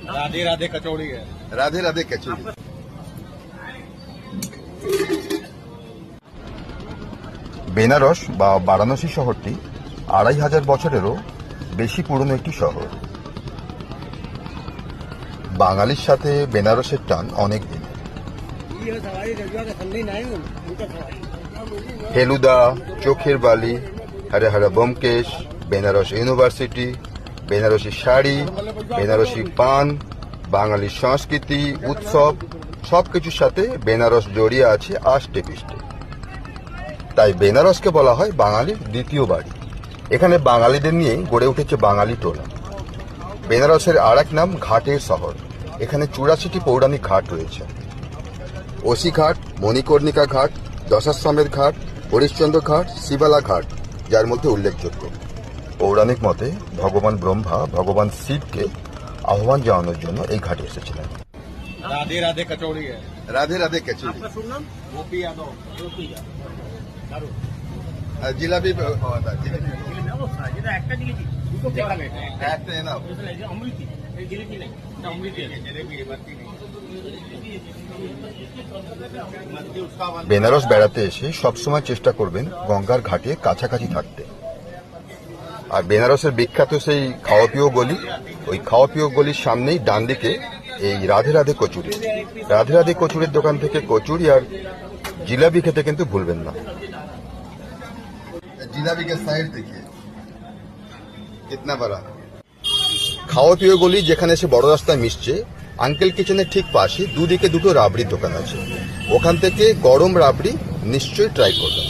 राधे राधे कचौड़ी है। রাধে রাধে কচুরি। বেনারস বা বারাণসী শহরটি 2500 বছরেরও বেশি পুরনো একটি শহর। বাঙালির সাথে বেনারসের টান অনেক দিন। ফেলুদা, চোখের বালি, হরে হরে ব্যোমকেশ, বেনারস ইউনিভার্সিটি, বেনারসি শাড়ি, বেনারসি পান, বাঙালির সংস্কৃতি, উৎসব সবকিছুর সাথে বেনারস জড়িয়ে আছে আষ্টে পৃষ্ঠে। তাই বেনারসকে বলা হয় বাঙালির দ্বিতীয় বাড়ি। এখানে বাঙালিদের নিয়ে গড়ে উঠেছে বাঙালি টোলা। বেনারসের আর এক নাম ঘাটের শহর। এখানে 84টি পৌরাণিক ঘাট রয়েছে। ওসি ঘাট, মণিকর্ণিকা ঘাট, দশাশ্বমেধ ঘাট, হরিশ্চন্দ্র ঘাট, শিবালা ঘাট যার মধ্যে উল্লেখযোগ্য। পৌরাণিক মতে ভগবান ব্রহ্মা ভগবান শিবকে আহ্বান জানানোর জন্য এই ঘাটে এসেছিলেন। राधे राधे कचौड़ी है। রাধে রাধে কচুরি। गोपी यादव। আর জিলাপি পাওয়া যায়। বেনারস বেড়াতে এসে সবসময় চেষ্টা করবেন গঙ্গার ঘাটে কাছাকাছি থাকতে। আর বেনারসের বিখ্যাত সেই খাওয়া পিও গলি, ওই খাওয়া পিও গলির সামনেই ডান দিকে এই রাধে রাধে কচুরি। রাধে রাধে কচুরির দোকান থেকে কচুরি আর জিলাপি খেতে কিন্তু ভুলবেন না। জিলাপি কে সাইড দেখিয়ে কিতনা বড়। খাওয়া পিও গলি যেখানে এসে বড় রাস্তায় মিশছে, আঙ্কেল কিচেনের ঠিক পাশে দুদিকে দুটো রাবড়ির দোকান আছে। ওখান থেকে গরম রাবড়ি নিশ্চয়ই ট্রাই করবেন।